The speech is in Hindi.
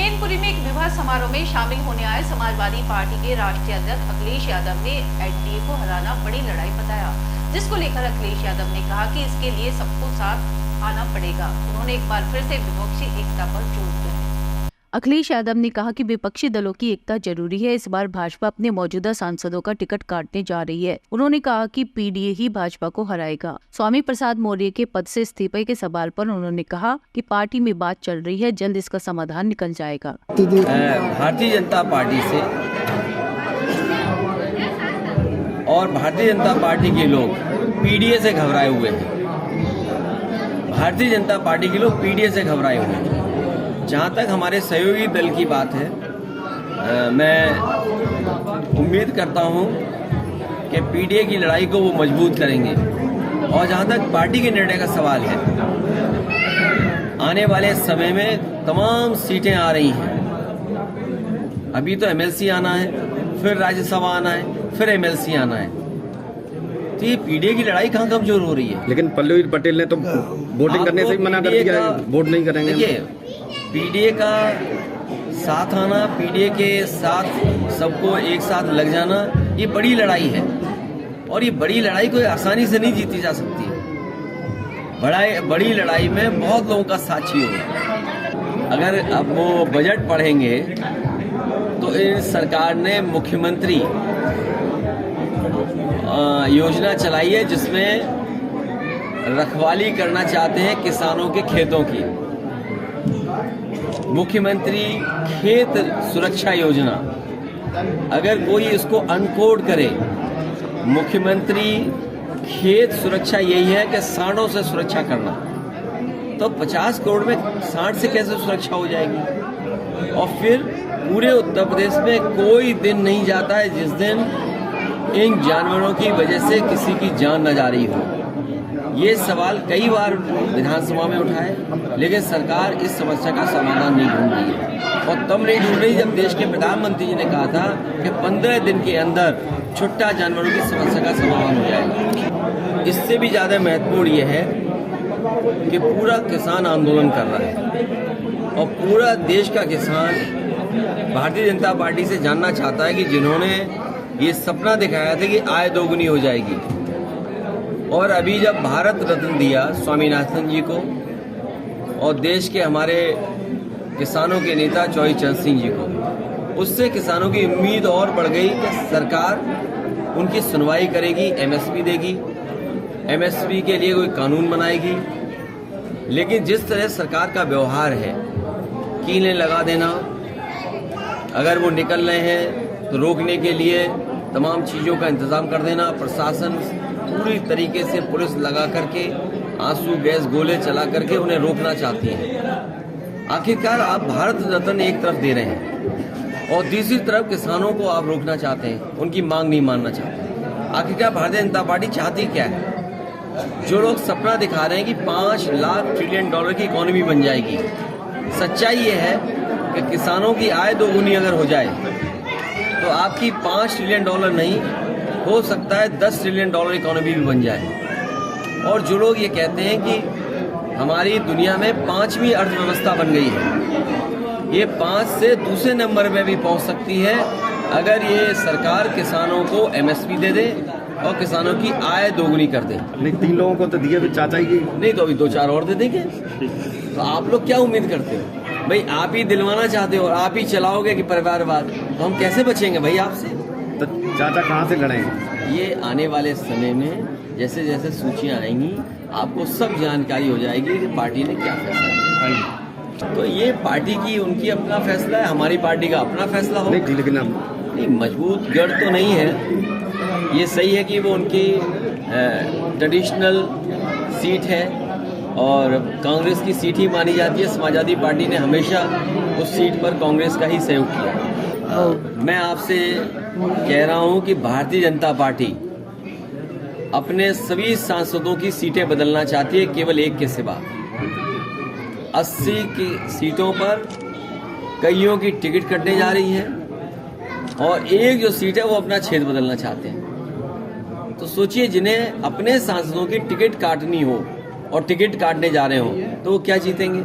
मैनपुरी में एक विवाह समारोह में शामिल होने आए समाजवादी पार्टी के राष्ट्रीय अध्यक्ष अखिलेश यादव ने एनडीए को हराना बड़ी लड़ाई बताया, जिसको लेकर अखिलेश यादव ने कहा कि इसके लिए सबको साथ आना पड़ेगा। उन्होंने एक बार फिर से विपक्षी एकता पर जोर दिया। अखिलेश यादव ने कहा कि विपक्षी दलों की एकता जरूरी है। इस बार भाजपा अपने मौजूदा सांसदों का टिकट काटने जा रही है। उन्होंने कहा कि पीडीए ही भाजपा को हराएगा। स्वामी प्रसाद मौर्य के पद से इस्तीफे के सवाल पर उन्होंने कहा कि पार्टी में बात चल रही है, जल्द इसका समाधान निकल जाएगा। भारतीय जनता पार्टी से और भारतीय जनता पार्टी के लोग पीडीए से घबराए हुए हैं। भारतीय जनता पार्टी के लोग पीडीए से घबराए हुए हैं। जहाँ तक हमारे सहयोगी दल की बात है, मैं उम्मीद करता हूँ कि पीडीए की लड़ाई को वो मजबूत करेंगे। और जहाँ तक पार्टी के निर्णय का सवाल है, आने वाले समय में तमाम सीटें आ रही हैं। अभी तो एमएलसी आना है, फिर राज्यसभा आना है, फिर एमएलसी आना है। तो ये पीडीए की लड़ाई कहाँ कमजोर हो रही है? लेकिन पल्लवी पटेल ने तो वोटिंग करने से ही मना कर दिया, वोट नहीं करेंगे। देखिए, पीडीए का साथ आना, पीडीए के साथ सबको एक साथ लग जाना, ये बड़ी लड़ाई है। और ये बड़ी लड़ाई कोई आसानी से नहीं जीती जा सकती है। बड़ी लड़ाई में बहुत लोगों का साथ चाहिए। अगर अब वो बजट पढ़ेंगे तो इस सरकार ने मुख्यमंत्री योजना चलाई है, जिसमें रखवाली करना चाहते हैं किसानों के खेतों की। मुख्यमंत्री खेत सुरक्षा योजना, अगर कोई इसको अनकोड करे, मुख्यमंत्री खेत सुरक्षा यही है कि सांडों से सुरक्षा करना, तो 50 करोड़ में सांड से कैसे सुरक्षा हो जाएगी? और फिर पूरे उत्तर प्रदेश में कोई दिन नहीं जाता है जिस दिन इन जानवरों की वजह से किसी की जान न जा रही हो। ये सवाल कई बार विधानसभा में उठा है, लेकिन सरकार इस समस्या का समाधान नहीं ढूंढ रही है। और तब नहीं ढूंढ रही जब देश के प्रधानमंत्री जी ने कहा था कि 15 दिन के अंदर छुट्टा जानवरों की समस्या का समाधान हो जाएगा। इससे भी ज़्यादा महत्वपूर्ण ये है कि पूरा किसान आंदोलन कर रहा है और पूरा देश का किसान भारतीय जनता पार्टी से जानना चाहता है कि जिन्होंने ये सपना दिखाया था कि आय दोगुनी हो जाएगी, और अभी जब भारत रत्न दिया स्वामीनाथन जी को और देश के हमारे किसानों के नेता चौधरी चरण सिंह जी को, उससे किसानों की उम्मीद और बढ़ गई कि सरकार उनकी सुनवाई करेगी, एमएसपी देगी, एमएसपी के लिए कोई कानून बनाएगी। लेकिन जिस तरह सरकार का व्यवहार है, कीलें लगा देना, अगर वो निकल रहे हैं तो रोकने के लिए तमाम चीज़ों का इंतजाम कर देना, प्रशासन पूरी तरीके से पुलिस लगा करके आंसू गैस गोले चला करके उन्हें रोकना चाहती है। आखिरकार आप भारत रत्न एक तरफ दे रहे हैं और दूसरी तरफ किसानों को आप रोकना चाहते हैं, उनकी मांग नहीं मानना चाहते। आखिरकार भारतीय जनता पार्टी चाहती क्या है? जो लोग सपना दिखा रहे हैं कि 5 लाख ट्रिलियन डॉलर की इकोनॉमी बन जाएगी, सच्चाई ये है कि किसानों की आय दोगुनी अगर हो जाए तो आपकी 5 ट्रिलियन डॉलर नहीं, हो सकता है 10 ट्रिलियन डॉलर इकोनॉमी भी बन जाए। और जो लोग ये कहते हैं कि हमारी दुनिया में 5वीं अर्थव्यवस्था बन गई है, ये 5 से दूसरे नंबर में भी पहुंच सकती है अगर ये सरकार किसानों को एमएसपी दे दे और किसानों की आय दोगुनी कर दे। नहीं, 3 लोगों को तो दिए भी चाचा ही, नहीं तो अभी 2-4 और दे देंगे। तो आप लोग क्या उम्मीद करते हो? भाई आप ही दिलवाना चाहते हो और आप ही चलाओगे कि परिवारवाद, तो हम कैसे बचेंगे भाई आपसे? तो चाचा कहाँ से लड़ेंगे? ये आने वाले समय में जैसे जैसे सूचियां आएंगी आपको सब जानकारी हो जाएगी कि पार्टी ने क्या फैसला किया। तो ये पार्टी की उनकी अपना फैसला है, हमारी पार्टी का अपना फैसला हो। नहीं, लेकिन नहीं, मजबूत गढ़ तो नहीं है। ये सही है कि वो उनकी ट्रेडिशनल सीट है और कांग्रेस की सीट ही मानी जाती है। समाजवादी पार्टी ने हमेशा उस सीट पर कांग्रेस का ही सहयोग किया। मैं आपसे कह रहा हूं कि भारतीय जनता पार्टी अपने सभी सांसदों की सीटें बदलना चाहती है, केवल एक के सिवा। 80 की सीटों पर कईयों की टिकट कटने जा रही है और एक जो सीट है वो अपना क्षेत्र बदलना चाहते हैं। तो सोचिए, जिन्हें अपने सांसदों की टिकट काटनी हो और टिकट काटने जा रहे हो तो वो क्या जीतेंगे?